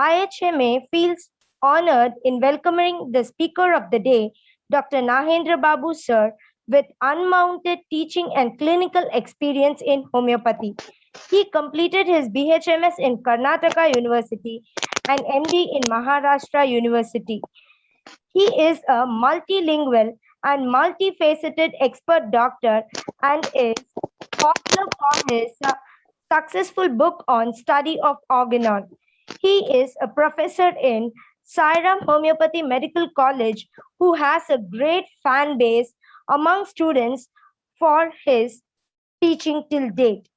IHMA feels honored in welcoming the speaker of the day, Dr. Nahendra Babu sir, with unmounted teaching and clinical experience in homeopathy. He completed his BHMS in Karnataka University and MD in Maharashtra University. He is a multilingual and multifaceted expert doctor and is popular for his successful book on study of organon. He is a professor in Sairam Homeopathy Medical College who has a great fan base among students for his teaching till date.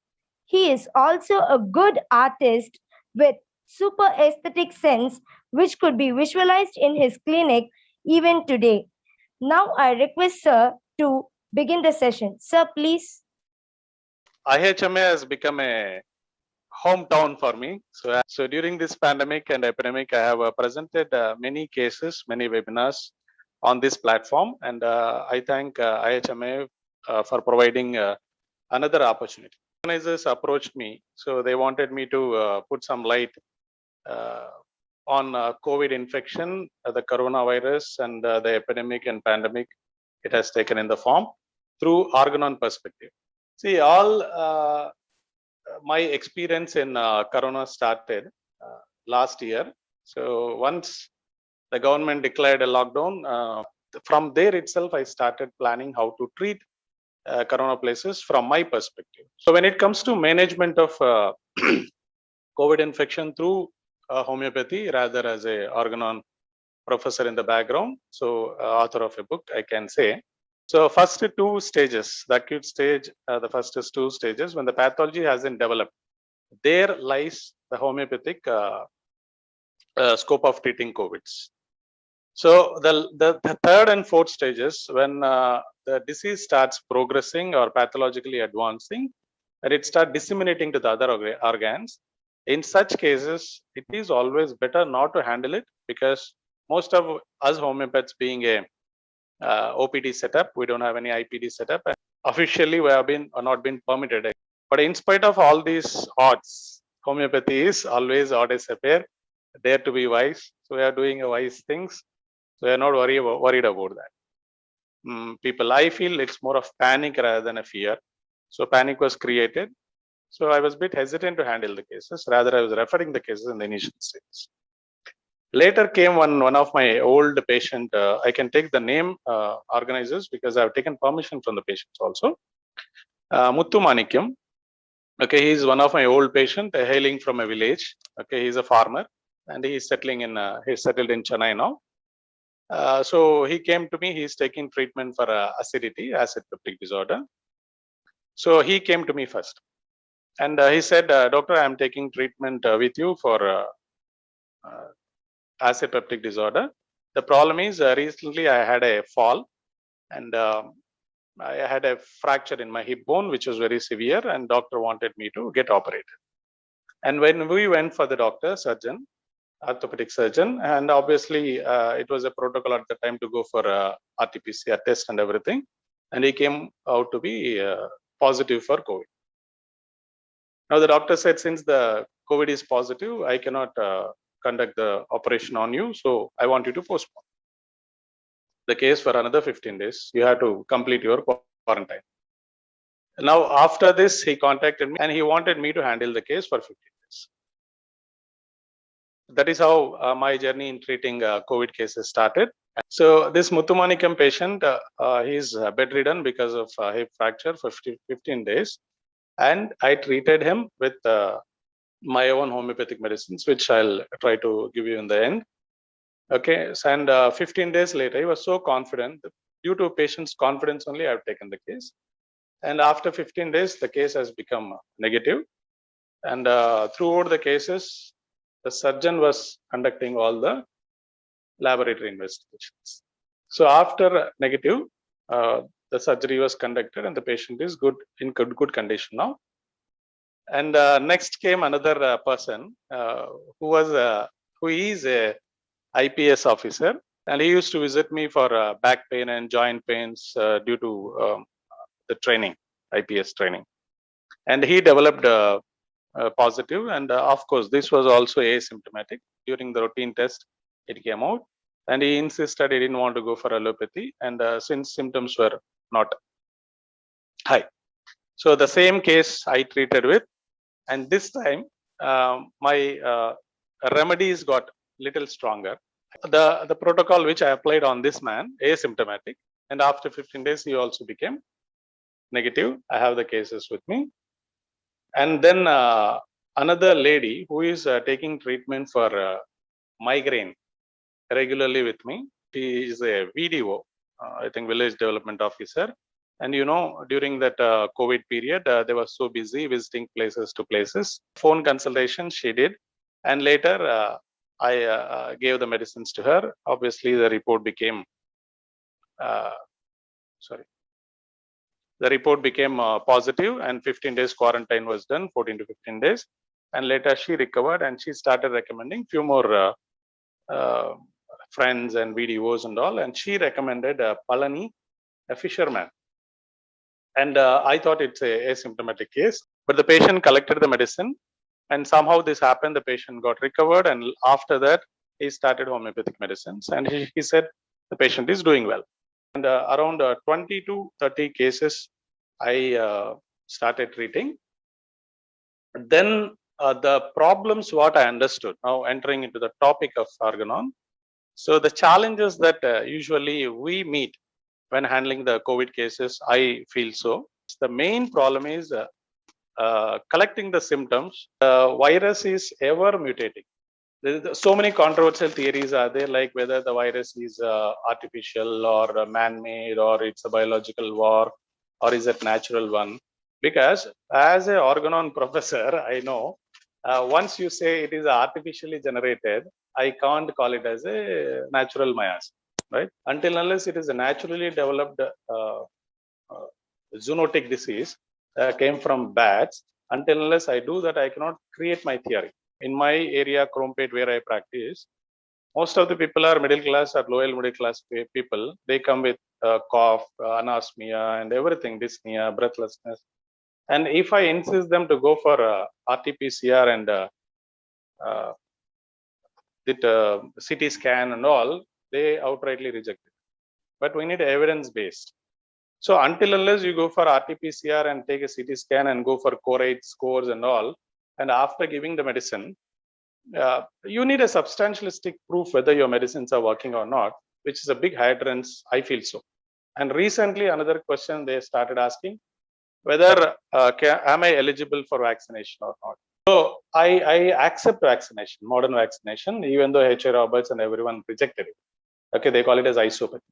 He is also a good artist with super aesthetic sense which could be visualized in his clinic even today. Now I request Sir to begin the session. Sir, please. IHMA has become a hometown for me. So during this pandemic and epidemic, I have presented many cases, many webinars on this platform, and I thank IHMA for providing another opportunity. Organizers approached me, so they wanted me to put some light on COVID infection, the coronavirus, and the epidemic and pandemic it has taken in the form through organon perspective. See, all my experience in Corona started last year. So once the government declared a lockdown, from there itself, I started planning how to treat Corona places from my perspective. So when it comes to management of COVID infection through homeopathy, rather as a organon professor in the background, so author of a book, I can say. So first two stages, the acute stage, the first is two stages. When the pathology hasn't developed, there lies the homeopathic scope of treating COVIDs. So the third and fourth stages, when the disease starts progressing or pathologically advancing, and it starts disseminating to the other organs, in such cases, it is always better not to handle it, because most of us homeopaths being a OPD setup, we don't have any IPD setup. And officially, we have been not been permitted. But in spite of all these odds, homeopathy is always odd as a pair, dare to be wise. So we are doing wise things. So we are not worried about that. People, I feel it's more of panic rather than a fear. So panic was created. So I was a bit hesitant to handle the cases. Rather, I was referring the cases in the initial stages. Later came one of my old patient. I can take the name organizers because I've taken permission from the patients also. Muthu Manikyam. Okay, he's one of my old patient hailing from a village. Okay, he's a farmer and he's settled in Chennai now. So he came to me. He's taking treatment for acidity, acid peptic disorder. So he came to me first, and he said, "Doctor, I'm taking treatment with you for acid peptic disorder. The problem is recently I had a fall and I had a fracture in my hip bone, which was very severe, and doctor wanted me to get operated. And when we went for the doctor, surgeon, orthopedic surgeon, and obviously it was a protocol at the time to go for RT-PCR test and everything, and he came out to be positive for COVID. Now the doctor said, since the COVID is positive, I cannot conduct the operation on you, so I want you to postpone the case for another 15 days. You have to complete your quarantine. Now, after this, he contacted me and he wanted me to handle the case for 15 days. That is how my journey in treating COVID cases started. So this Muthu Manikyam patient, he's bedridden because of hip fracture for 15 days. And I treated him with my own homeopathic medicines, which I'll try to give you in the end. Okay, and 15 days later, he was so confident. Due to patient's confidence only, I've taken the case. And after 15 days, the case has become negative. And throughout the cases, the surgeon was conducting all the laboratory investigations. So after negative, the surgery was conducted and the patient is in good condition now. And next came another person who is a IPS officer, and he used to visit me for back pain and joint pains due to the training, IPS training. And he developed positive, and of course, this was also asymptomatic. During the routine test, it came out, and he insisted he didn't want to go for allopathy, and since symptoms were not high. So the same case I treated with, and this time my remedies got little stronger. The protocol which I applied on this man, asymptomatic, and after 15 days he also became negative. I have the cases with me. And then another lady who is taking treatment for migraine regularly with me. She is a VDO, I think Village Development Officer. And during that COVID period, they were so busy visiting places to places. Phone consultation she did, and later I gave the medicines to her. Obviously, the report became positive, and 15 days quarantine was done, 14 to 15 days. And later she recovered, and she started recommending few more friends and VDOs and all. And she recommended Palani, a fisherman. And I thought it's a asymptomatic case, but the patient collected the medicine, and somehow this happened. The patient got recovered, and after that, he started homeopathic medicines, and he said the patient is doing well. And around 20 to 30 cases, I started treating. Then the problems, what I understood, now entering into the topic of Organon. So the challenges that usually we meet when handling the COVID cases, I feel so. The main problem is collecting the symptoms. The virus is ever mutating. So many controversial theories are there, like whether the virus is artificial or man-made, or it's a biological war, or is it natural one? Because as an Organon professor, I know once you say it is artificially generated, I can't call it as a natural miasm, right? Until unless it is a naturally developed zoonotic disease came from bats, until unless I do that, I cannot create my theory. In my area, Chromepet, where I practice, most of the people are middle class or lower middle class people. They come with cough, anosmia, and everything, dyspnea, breathlessness. And if I insist them to go for RT-PCR and CT scan and all, they outrightly reject it. But we need evidence-based. So until unless you go for RT-PCR and take a CT scan and go for core scores and all, and after giving the medicine, you need a substantialistic proof whether your medicines are working or not, which is a big hindrance, I feel so. And recently, another question they started asking, whether am I eligible for vaccination or not. So I accept vaccination, modern vaccination, even though H.A. Roberts and everyone rejected it. Okay, they call it as isopathy.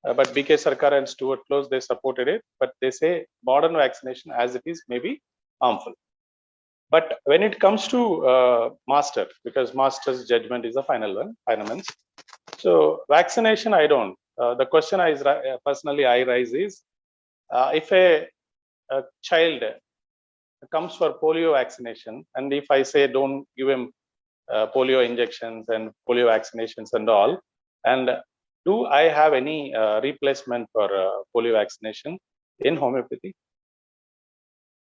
But B.K. Sarkar and Stuart Close, they supported it, but they say modern vaccination as it is may be harmful. But when it comes to master, because master's judgment is the final one, so vaccination, I don't. The question I personally raise is, if a child comes for polio vaccination, and if I say don't give him polio injections and polio vaccinations and all, and do I have any replacement for polio vaccination in homeopathy?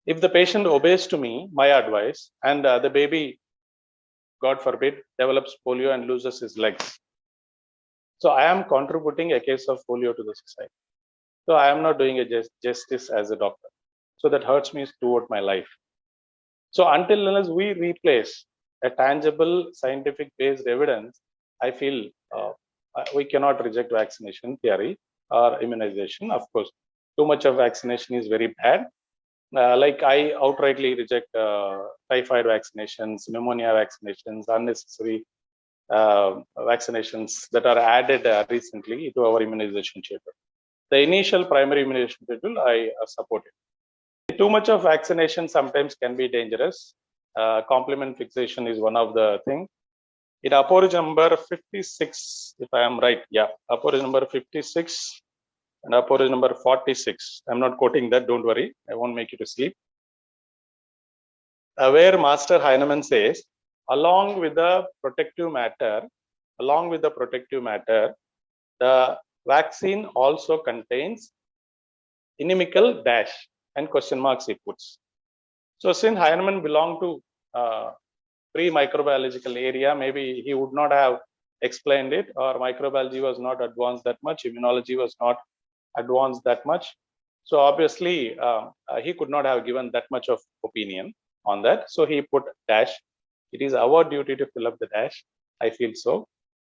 If the patient obeys to me, my advice, and the baby, God forbid, develops polio and loses his legs, so I am contributing a case of polio to the society. So I am not doing a justice as a doctor. So that hurts me toward my life. So until unless we replace a tangible scientific based evidence, I feel we cannot reject vaccination theory or immunization. Of course, too much of vaccination is very bad. Like I outrightly reject typhoid vaccinations, pneumonia vaccinations, unnecessary vaccinations that are added recently to our immunization schedule. The initial primary immunization schedule, I support it. Too much of vaccination sometimes can be dangerous. Complement fixation is one of the things. In Aporage number 56, if I am right, yeah, Aporage number 56 and Aporage number 46. I'm not quoting that, don't worry, I won't make you to sleep. Where Master Heinemann says, along with the protective matter, the vaccine also contains inimical dash and question marks he puts. So since Heinemann belonged to pre-microbiological area, maybe he would not have explained it, or microbiology was not advanced that much, immunology was not advanced that much. So obviously he could not have given that much of opinion on that. So he put dash. It is our duty to fill up the dash. I feel so.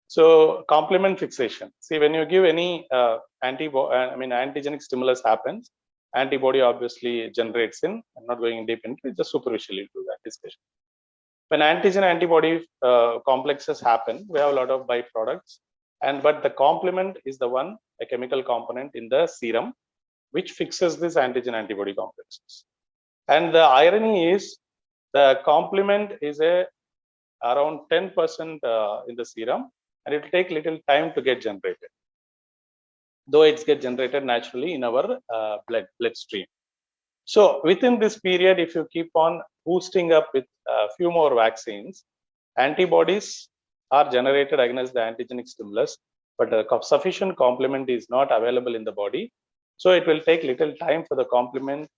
So complement fixation. See, when you give any antigenic stimulus happens, antibody obviously generates in. I'm not going deep into it, just superficially do that discussion. When antigen antibody complexes happen, we have a lot of byproducts, but the complement is the one, a chemical component in the serum, which fixes this antigen antibody complexes. And the irony is, the complement is around 10% in the serum, and it will take little time to get generated, though it's get generated naturally in our bloodstream. So within this period, if you keep on boosting up with a few more vaccines, antibodies are generated against the antigenic stimulus, but the sufficient complement is not available in the body. So it will take little time for the complement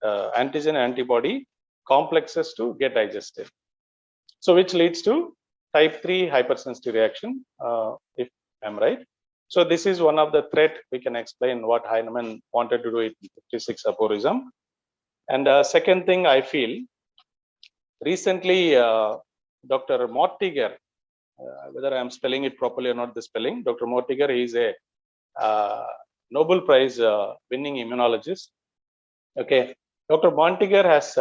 antigen antibody complexes to get digested. So which leads to type 3 hypersensitivity reaction, if I'm right. So this is one of the threat we can explain what Heinemann wanted to do in 56 aphorism. And second thing I feel, recently Dr. Mortiger, whether I'm spelling it properly or not, the spelling, Dr. Mortiger is a Nobel Prize winning immunologist. Okay, Dr. Mortiger has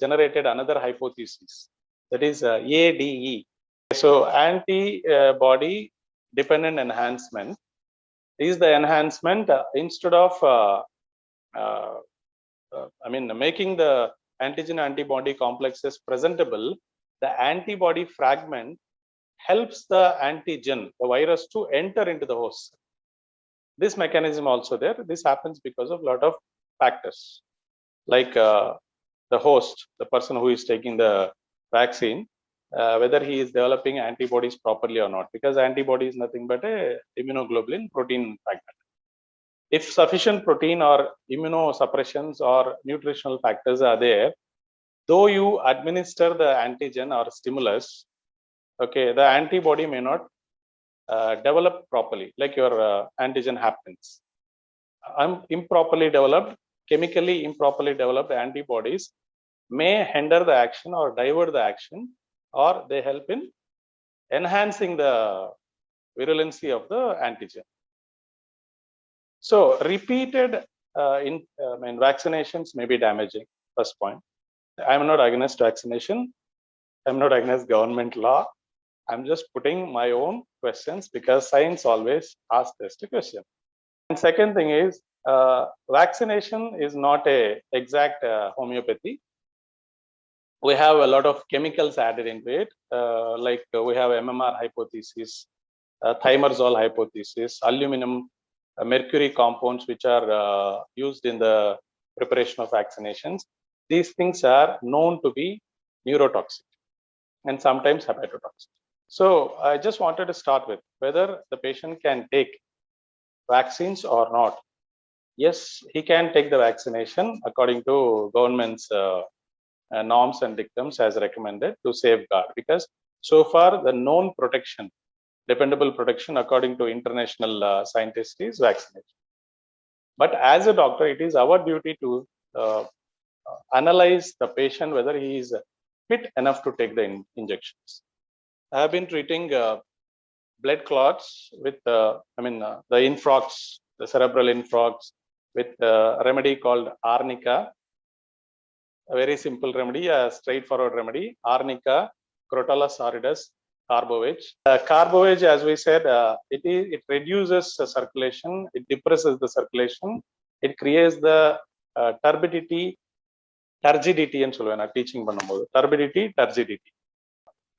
generated another hypothesis, that is ADE. So antibody dependent enhancement is the enhancement instead of making the antigen antibody complexes presentable, the antibody fragment helps the antigen, the virus, to enter into the host. This mechanism also there. This happens because of a lot of factors, like the host, the person who is taking the vaccine, whether he is developing antibodies properly or not, because antibody is nothing but a immunoglobulin protein fragment. If sufficient protein or immunosuppressions or nutritional factors are there, though you administer the antigen or stimulus, okay, the antibody may not develop properly, like your antigen happens. Improperly developed, chemically improperly developed antibodies may hinder the action or divert the action, or they help in enhancing the virulency of the antigen. So repeated vaccinations may be damaging. First point. I'm not against vaccination. I'm not against government law. I'm just putting my own questions because science always asks this question. And second thing is, vaccination is not a exact homeopathy. We have a lot of chemicals added into it, like we have MMR hypothesis, thimerosal hypothesis, aluminum, mercury compounds which are used in the preparation of vaccinations. These things are known to be neurotoxic and sometimes hepatotoxic. So I just wanted to start with whether the patient can take vaccines or not. Yes, he can take the vaccination according to government's norms and dictums as recommended to safeguard, because so far the known protection, dependable protection according to international scientists is vaccination. But as a doctor, it is our duty to analyze the patient whether he is fit enough to take the injections. I have been treating blood clots with the infarcts, the cerebral infarcts, with a remedy called arnica. A very simple remedy, a straightforward remedy. Arnica, Crotalus horridus, carbovage. Carbovage, as we said, it reduces the circulation, it depresses the circulation, it creates the turgidity and teaching turbidity, turgidity.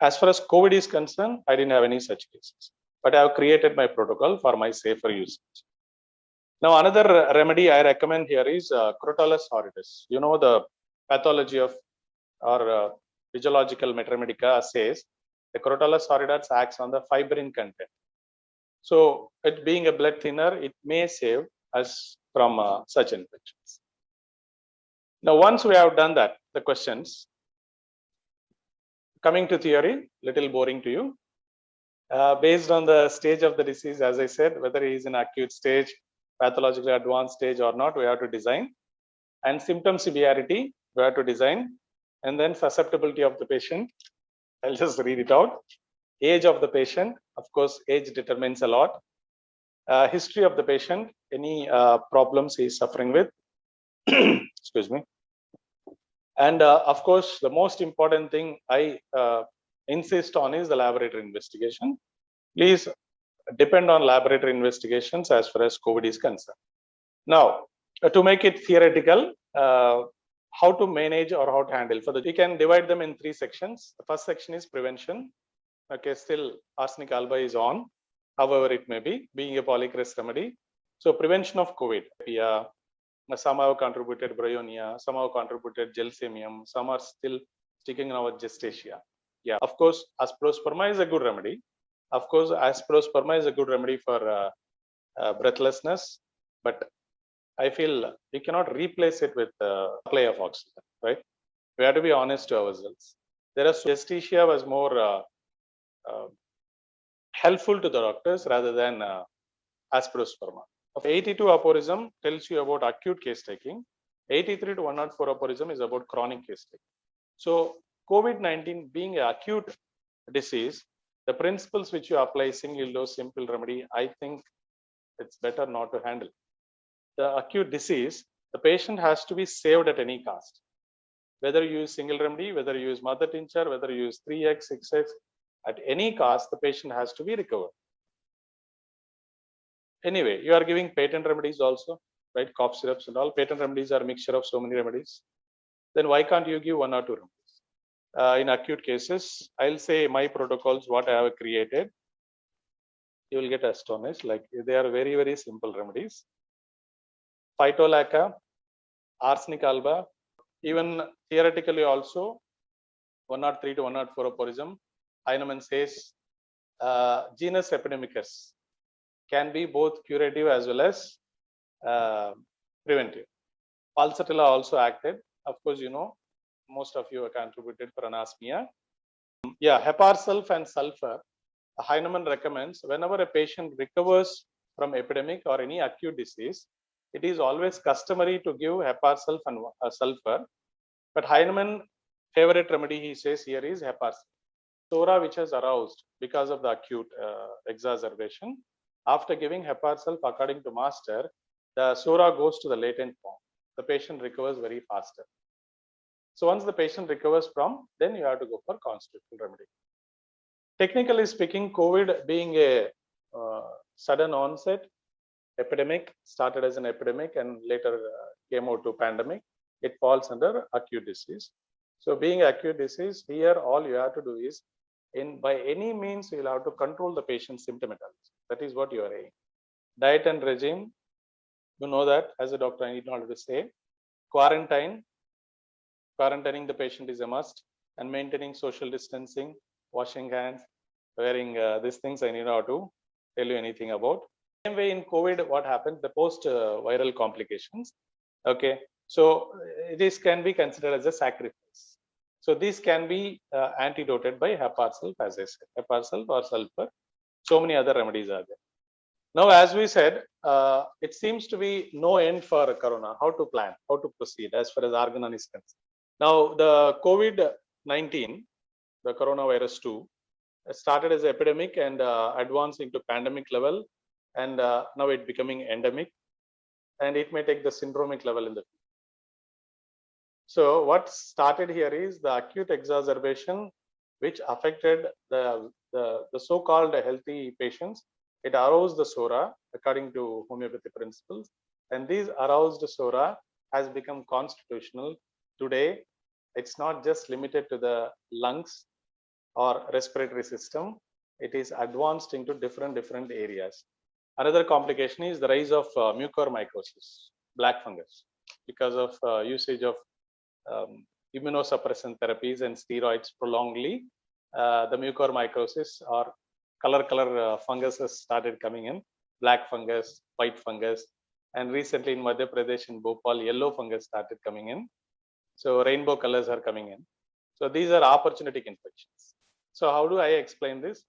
As far as COVID is concerned, I didn't have any such cases, but I have created my protocol for my safer usage. Now, another remedy I recommend here is Crotalus horridus. You know, the pathology of or physiological mathematica says the Crotalus horridus acts on the fibrin content. So, it being a blood thinner, it may save us from such infections. Now, once we have done that, the questions, coming to theory, little boring to you. Based on the stage of the disease, as I said, whether he is in acute stage, pathologically advanced stage or not, we have to design. And symptom severity, we have to design. And then susceptibility of the patient, I'll just read it out. Age of the patient, of course, age determines a lot. History of the patient, any problems he is suffering with. Excuse me. And of course, the most important thing I insist on is the laboratory investigation. Please depend on laboratory investigations as far as COVID is concerned. Now, to make it theoretical, how to manage or how to handle for the, we can divide them in 3 sections. The first section is prevention. Okay, still arsenic alba is on, however it may be, being a polycrest remedy. So prevention of COVID, some have contributed bryonia, some have contributed gelsemium, some are still sticking in our gestatia. Yeah, of course, asperosperma is a good remedy. Of course, asperosperma is a good remedy for breathlessness, but I feel we cannot replace it with supply of oxygen, right? We have to be honest to ourselves. There are gestatia was more helpful to the doctors rather than asperosperma. Of 82 aphorism tells you about acute case taking. 83 to 104 aphorism is about chronic case taking. So COVID-19 being an acute disease, the principles which you apply, single dose, simple remedy, I think it's better not to handle. The acute disease, the patient has to be saved at any cost. Whether you use single remedy, whether you use mother tincture, whether you use 3x, 6x, at any cost, the patient has to be recovered. Anyway, you are giving patent remedies also, right? Cough syrups and all. Patent remedies are a mixture of so many remedies. Then why can't you give 1 or 2 remedies? In acute cases, I'll say my protocols, what I have created, you will get astonished. Like they are very, very simple remedies. Phytolacca, arsenic alba, even theoretically also 103 to 104 aphorism. Heinemann says genus epidemicus can be both curative as well as preventive. Pulsatilla also acted. Of course, you know, most of you have contributed for anosmia. Yeah, heparsulf and sulfur. Heinemann recommends whenever a patient recovers from epidemic or any acute disease, it is always customary to give heparsulf and sulfur. But Heinemann favorite remedy, he says here, is heparsulf. Sora which has aroused because of the acute exacerbation. After giving heparsulf, according to master, the sora goes to the latent form. The patient recovers very faster. So once the patient recovers from, then you have to go for constitutional remedy. Technically speaking, COVID being a sudden onset epidemic, started as an epidemic and later came out to pandemic, it falls under acute disease. So being acute disease, here all you have to do is, by any means, you will have to control the patient's symptomatology. That is what you are aiming. Diet and regime, you know that as a doctor, I need not to say. Quarantining the patient is a must, and maintaining social distancing, washing hands, wearing these things I need not to tell you anything about. Same way in COVID, what happened, the post-viral complications. Okay, so this can be considered as a sacrifice. So these can be antidoted by heparsulf, as I said, heparsulf or sulfur. So many other remedies are there. Now, as we said, it seems to be no end for corona. How to plan, how to proceed as far as Argonon is concerned. Now, the COVID-19, the coronavirus 2, started as an epidemic and advanced into pandemic level, and now it becoming endemic, and it may take the syndromic level in the future. So what started here is the acute exacerbation, which affected the so-called healthy patients. It aroused the sora according to homeopathy principles, and these aroused sora has become constitutional. Today, it's not just limited to the lungs or respiratory system. It is advanced into different areas. Another complication is the rise of mucormycosis, black fungus, because of usage of immunosuppressant therapies and steroids prolongedly. The mucormycosis or color funguses started coming in, black fungus, white fungus, and recently in Madhya Pradesh in Bhopal, yellow fungus started coming in. So rainbow colors are coming in. So these are opportunistic infections. So how do I explain this?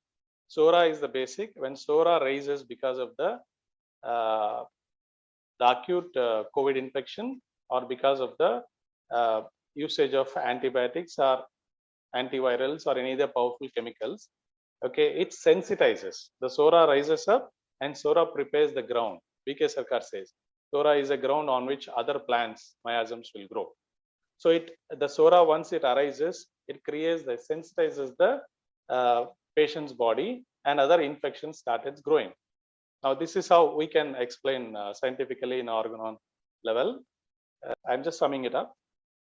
SORA is the basic. When SORA rises because of the acute COVID infection or because of the usage of antibiotics or antivirals or any other powerful chemicals, okay, it sensitizes. The SORA rises up and SORA prepares the ground. BK Sarkar says SORA is a ground on which other plants, miasms will grow. So the SORA, once it arises, it creates the sensitizes the patient's body and other infections started growing. Now, this is how we can explain scientifically in organon level. I'm just summing it up.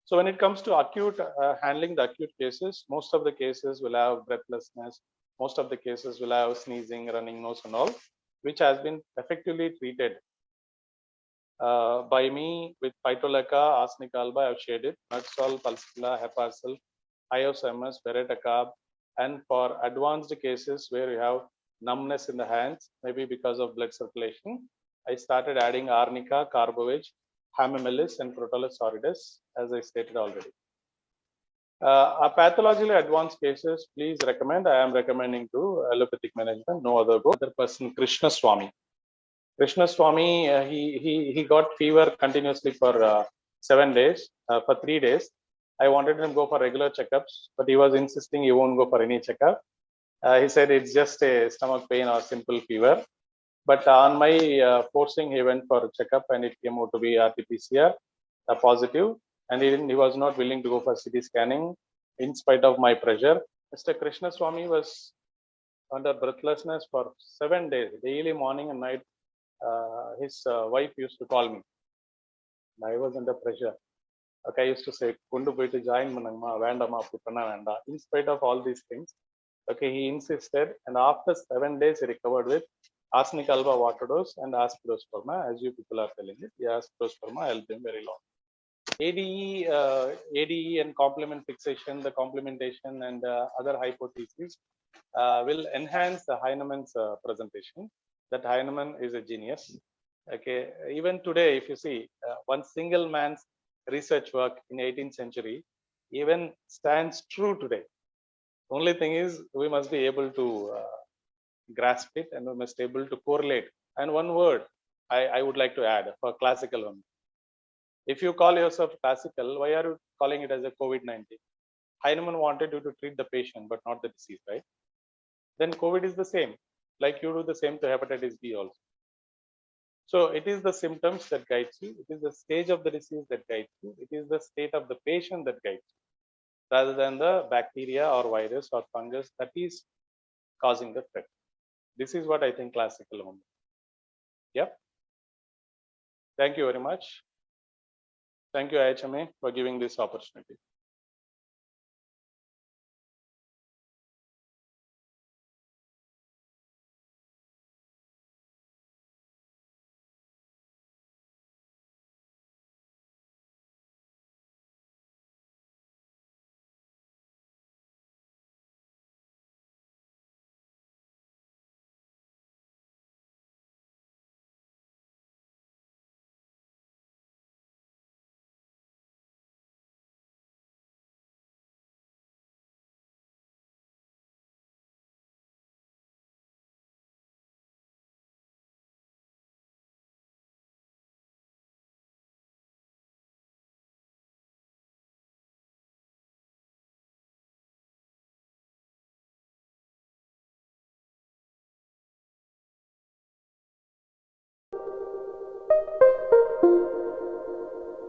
So when it comes to acute handling the acute cases, most of the cases will have breathlessness. Most of the cases will have sneezing, running nose and all, which has been effectively treated by me with Phytolacca, Arsenic alba. I've shared it, Nutsol, Pulsilla, Heparcil, Iosamus, Veretacab, and for advanced cases where you have numbness in the hands, maybe because of blood circulation, I started adding Arnica, Carbovage, Hamamelis, and Crotalus auridus, as I stated already. A pathologically advanced cases, please recommend. I am recommending to allopathic management, no other go. Other person, Krishna Swami. Krishna Swami, he got fever continuously for 7 days, for 3 days. I wanted him to go for regular checkups, but he was insisting he won't go for any checkup. He said it's just a stomach pain or simple fever. But on my forcing, he went for a checkup and it came out to be RT-PCR positive. And he was not willing to go for CT scanning in spite of my pressure. Mr. Krishna Swami was under breathlessness for 7 days, daily morning and night. His wife used to call me. I was under pressure. Okay, I used to say, "Kundu poitu join manangma, vandama putana vanda." In spite of all these things, okay, he insisted, and after 7 days, he recovered with Arsenic alba water dose and Asperosperma, as you people are telling it. The Asperosperma helped him very long. ADE and complement fixation, the complementation and other hypotheses will enhance the Heinemann's presentation. That Heinemann is a genius. Okay, even today, if you see one single man's research work in 18th century, even stands true today. Only thing is, we must be able to grasp it and we must be able to correlate. And one word I would like to add for classical one. If you call yourself classical, why are you calling it as a COVID-19? Heinemann wanted you to treat the patient, but not the disease, right? Then COVID is the same, like you do the same to hepatitis B also. So it is the symptoms that guides you. It is the stage of the disease that guides you. It is the state of the patient that guides you, rather than the bacteria or virus or fungus that is causing the threat. This is what I think classical only. Yep. Thank you very much. Thank you, IHMA, for giving this opportunity.